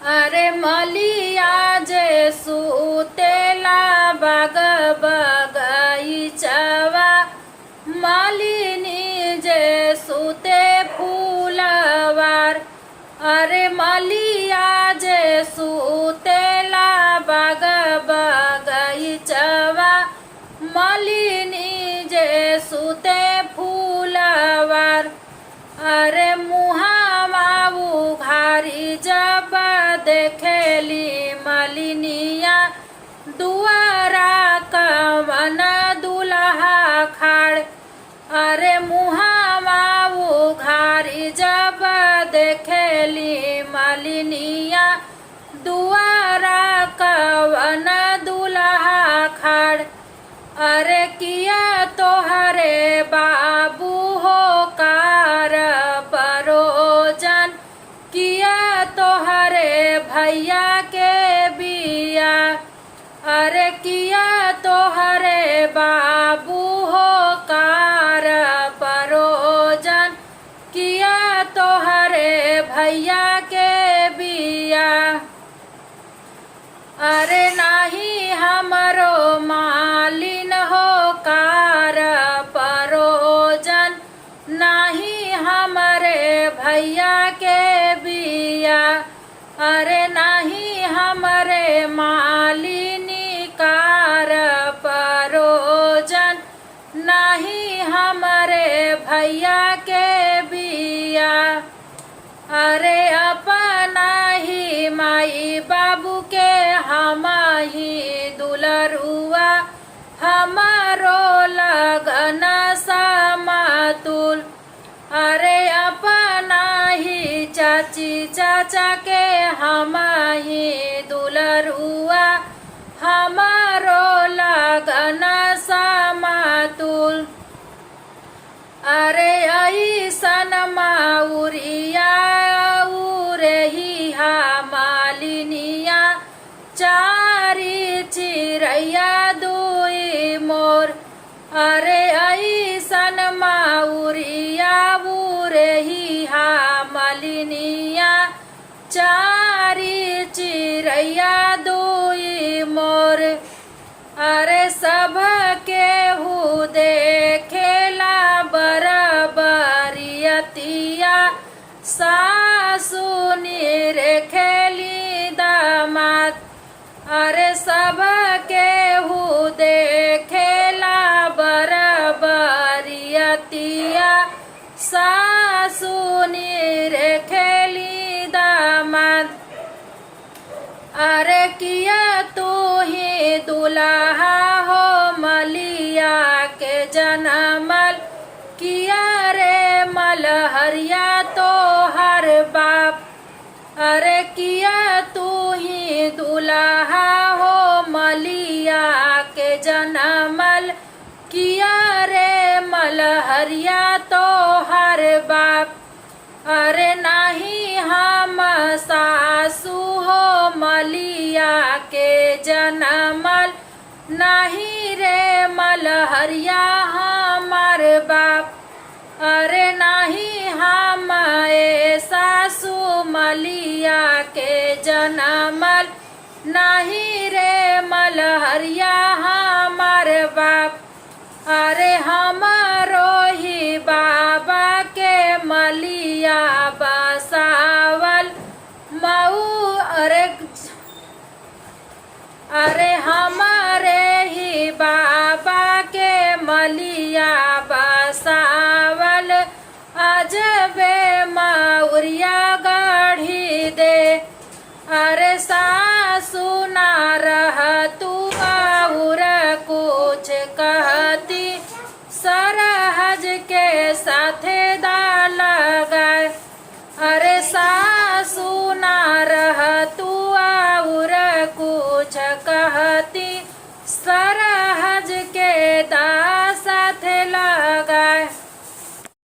अरे मलिया जे सुतेला बाग बगीचवा, मालिनी जे सुते फूलवार। अरे मलिया जे सुतेला बाग बगीचवा, मालिनी जे सुते फूलवार। अरे मुहावा उघारी जब देखेली मालिनिया, दुआरा कवन दुल्हा खाड़। अरे मुहावा उघारी जब देखेली मालिनिया, दुआरा कवन दुल्हा खाड़। अरे किया तोहरे बाबू हो कार परोजन, किया तोहरे भैया के बिया। अरे किया तोहरे बाबू हो कार परोजन, किया तोहरे भैया के बिया। अरे नाही हमरो मालिन हो कार परोजन, नाही हमरे भैया के बिया। अरे नाही हमरे मालिनी कार परोजन, नाही हमरे भैया के बिया। अरे अपना ही माई बाबू के हम ही दुलरुआ, हमारो लगन समतुल। अरे अपना ही चाची चाचा के हम ही दुलरुआ, हमारो लगन समतुल। अरे ऐसन माउरिया उरही मालिनिया, चारी चिड़ैया दुई मोर। अरे ऐसन माउरिया उरही मालिनिया, चारी चिड़ैया दुई मोर। अरे सब केहू देखेला बरबरियतिया, सासु निरेखेली दामाद। अरे सब केहू देखेला बरबरियतिया, सासु निरेखेली दामाद। अरे किया तू ही दुल्हा हो मलिया के जनमल, किया रे मलहरिया तो हर बाप। अरे किया तू ही दुल्हा हो मलिया के जनमल, किया रे मलहरिया तो हर बाप। अरे नाही हम सासू हो मलिया के जनमल, नाही रे मलहरिया हमार बाप। अरे नाही हम सासू मलिया के जनमल, नाही रे मलहरिया हमार बाप। अरे हमारो ही बाबा के मलिया बसावल मऊ। अरे हमार